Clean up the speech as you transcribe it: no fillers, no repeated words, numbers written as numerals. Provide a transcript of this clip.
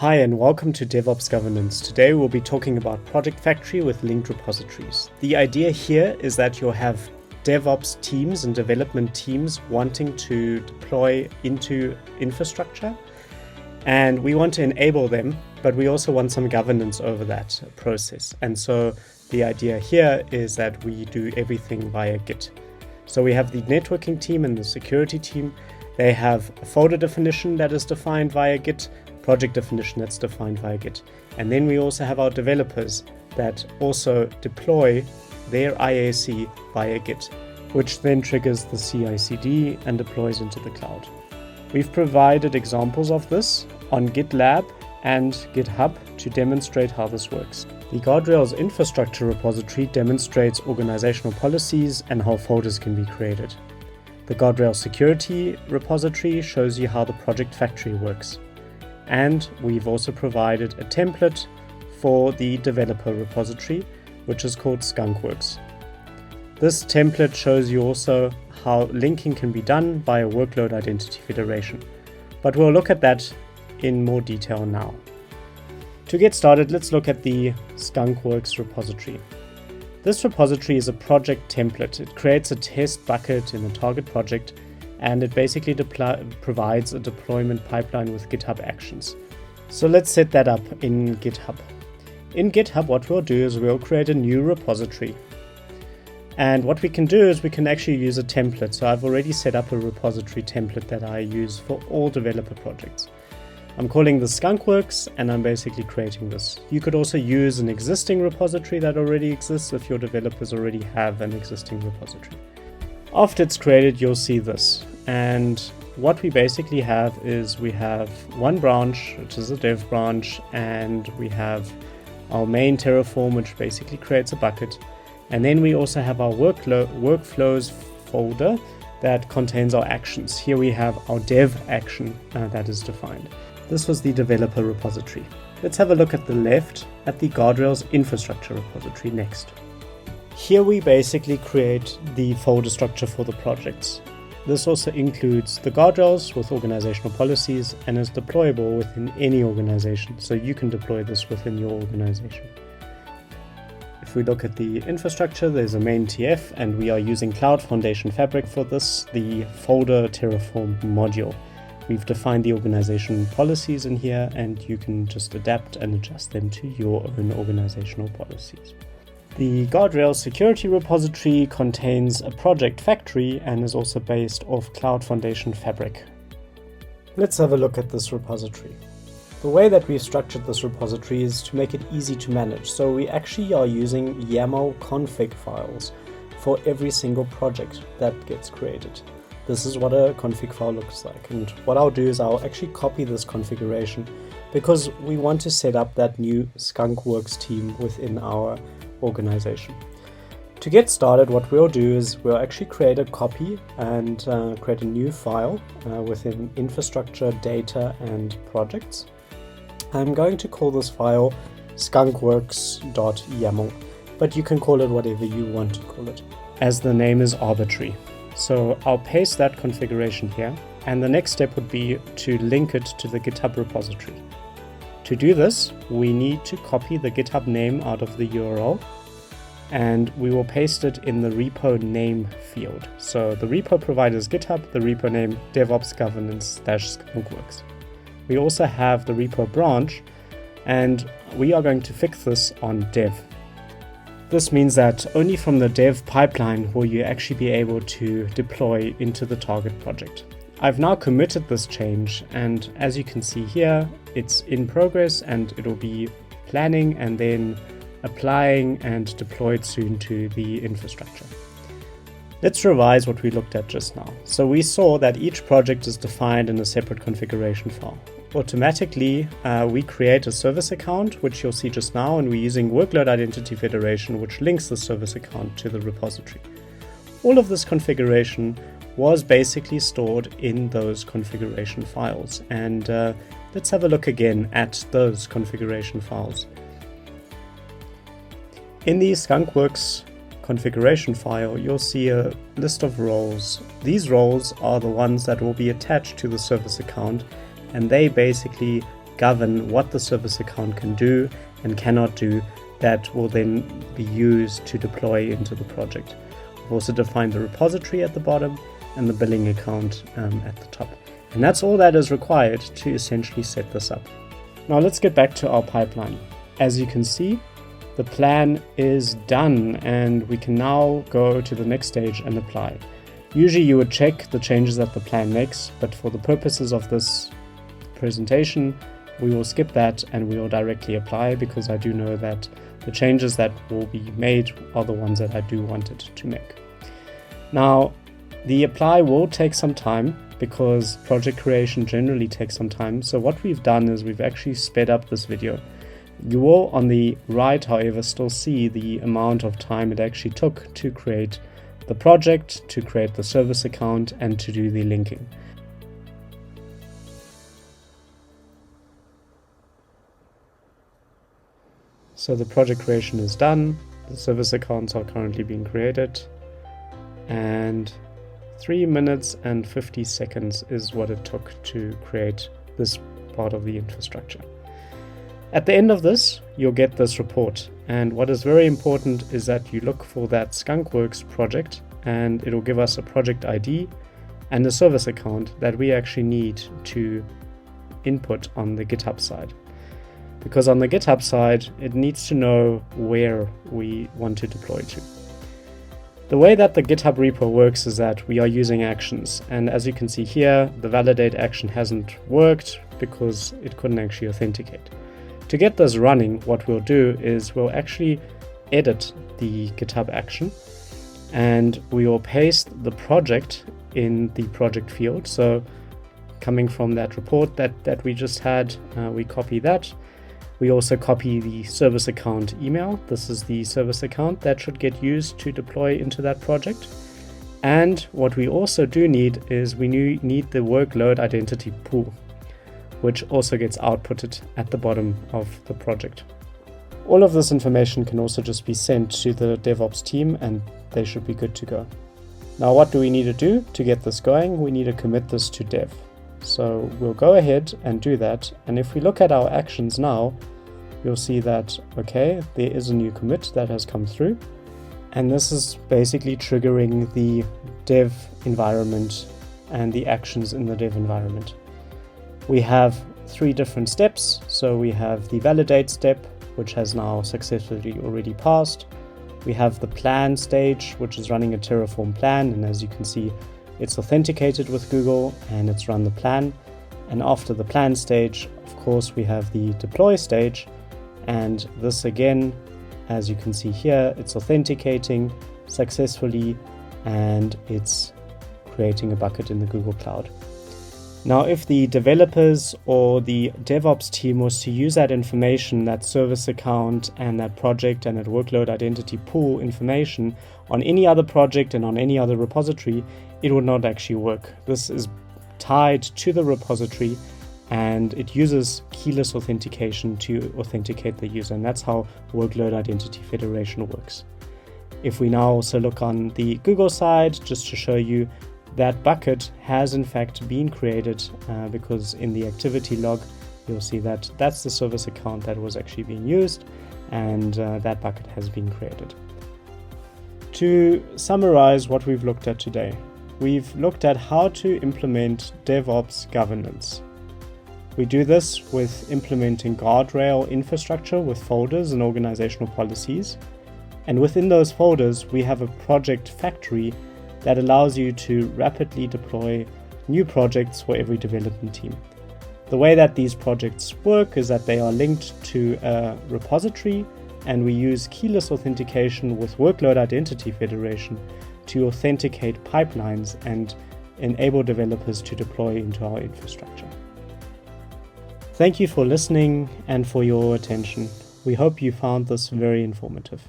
Hi and welcome to DevOps Governance. Today we'll be talking about Project Factory with linked repositories. The idea here is that you'll have DevOps teams and development teams wanting to deploy into infrastructure, and we want to enable them, but we also want some governance over that process. And so the idea here is that we do everything via Git. So we have the networking team and the security team. They have a folder definition that is defined via Git, project definition that's defined via Git. And then we also have our developers that also deploy their IAC via Git, which then triggers the CI/CD and deploys into the cloud. We've provided examples of this on GitLab and GitHub to demonstrate how this works. The Guardrails infrastructure repository demonstrates organizational policies and how folders can be created. The Guardrails security repository shows you how the Project Factory works. And we've also provided a template for the developer repository, which is called Skunkworks. This template shows you also how linking can be done via workload identity federation. But we'll look at that in more detail now. To get started, let's look at the Skunkworks repository. This repository is a project template. It creates a test bucket in a target project, and it basically provides a deployment pipeline with GitHub Actions. So let's set that up in GitHub. In GitHub, what we'll do is we'll create a new repository. And what we can do is we can actually use a template. So I've already set up a repository template that I use for all developer projects. I'm calling this Skunkworks, and I'm basically creating this. You could also use an existing repository that already exists if your developers already have an existing repository. After it's created, you'll see this. And what we basically have is we have one branch, which is a dev branch, and we have our main Terraform, which basically creates a bucket. And then we also have our workflows folder that contains our actions. Here we have our dev action that is defined. This was the developer repository. Let's have a look at the left at the Guardrails infrastructure repository next. Here we basically create the folder structure for the projects. This also includes the guardrails with organizational policies and is deployable within any organization, so you can deploy this within your organization. If we look at the infrastructure, there's a main TF, and we are using Cloud Foundation Fabric for this, the folder Terraform module. We've defined the organization policies in here, and you can just adapt and adjust them to your own organizational policies. The Guardrails security repository contains a project factory and is also based off Cloud Foundation Fabric. Let's have a look at this repository. The way that we've structured this repository is to make it easy to manage. So we actually are using YAML config files for every single project that gets created. This is what a config file looks like. And what I'll do is I'll actually copy this configuration because we want to set up that new Skunkworks team within our organization. To get started, what we'll do is we'll actually create a copy and create a new file within infrastructure, data, and projects. I'm going to call this file skunkworks.yaml, but you can call it whatever you want to call it, as the name is arbitrary. So I'll paste that configuration here, and the next step would be to link it to the GitHub repository. To do this, we need to copy the GitHub name out of the URL, and we will paste it in the repo name field. So the repo provider is GitHub, the repo name DevOps Governance-Skunkworks. We also have the repo branch, and we are going to fix this on dev. This means that only from the dev pipeline will you actually be able to deploy into the target project. I've now committed this change, and as you can see here, it's in progress and it'll be planning and then applying and deployed soon to the infrastructure. Let's revise what we looked at just now. So we saw that each project is defined in a separate configuration file. Automatically, we create a service account, which you'll see just now, and we're using workload identity federation, which links the service account to the repository. All of this configuration was basically stored in those configuration files. And let's have a look again at those configuration files. In the Skunkworks configuration file, you'll see a list of roles. These roles are the ones that will be attached to the service account, and they basically govern what the service account can do and cannot do that will then be used to deploy into the project. We've also defined the repository at the bottom and the billing account at the top. And that's all that is required to essentially set this up. Now let's get back to our pipeline. As you can see, the plan is done and we can now go to the next stage and apply. Usually you would check the changes that the plan makes, but for the purposes of this presentation, we will skip that and we will directly apply, because I do know that the changes that will be made are the ones that I do want it to make. Now, the apply will take some time because project creation generally takes some time. So what we've done is we've actually sped up this video. You will on the right, however, still see the amount of time it actually took to create the project, to create the service account, and to do the linking. So the project creation is done, the service accounts are currently being created, and 3 minutes and 50 seconds is what it took to create this part of the infrastructure. At the end of this, you'll get this report, and what is very important is that you look for that Skunkworks project, and it'll give us a project ID and a service account that we actually need to input on the GitHub side. Because on the GitHub side, it needs to know where we want to deploy to. The way that the GitHub repo works is that we are using actions, and as you can see here, the validate action hasn't worked because it couldn't actually authenticate. To get this running, what we'll do is we'll actually edit the GitHub action, and we will paste the project in the project field. So coming from that report that we just had, we copy that. We also copy the service account email. This is the service account that should get used to deploy into that project. And what we also do need is we need the workload identity pool, which also gets outputted at the bottom of the project. All of this information can also just be sent to the DevOps team and they should be good to go. Now, what do we need to do to get this going? We need to commit this to dev. So we'll go ahead and do that. And if we look at our actions now, you'll see that, okay, there is a new commit that has come through. And this is basically triggering the dev environment and the actions in the dev environment. We have 3 different steps. So we have the validate step, which has now successfully already passed. We have the plan stage, which is running a Terraform plan. And as you can see, it's authenticated with Google and it's run the plan. And after the plan stage, of course, we have the deploy stage. And this again, as you can see here, it's authenticating successfully and it's creating a bucket in the Google Cloud. Now, if the developers or the DevOps team was to use that information, that service account and that project and that workload identity pool information on any other project and on any other repository, it would not actually work. This is tied to the repository and it uses keyless authentication to authenticate the user. And that's how workload identity federation works. If we now also look on the Google side, just to show you, that bucket has in fact been created because in the activity log, you'll see that that's the service account that was actually being used and that bucket has been created. To summarize what we've looked at today, we've looked at how to implement DevOps governance. We do this with implementing guardrail infrastructure with folders and organizational policies. And within those folders, we have a project factory that allows you to rapidly deploy new projects for every development team. The way that these projects work is that they are linked to a repository, and we use keyless authentication with workload identity federation to authenticate pipelines and enable developers to deploy into our infrastructure. Thank you for listening and for your attention. We hope you found this very informative.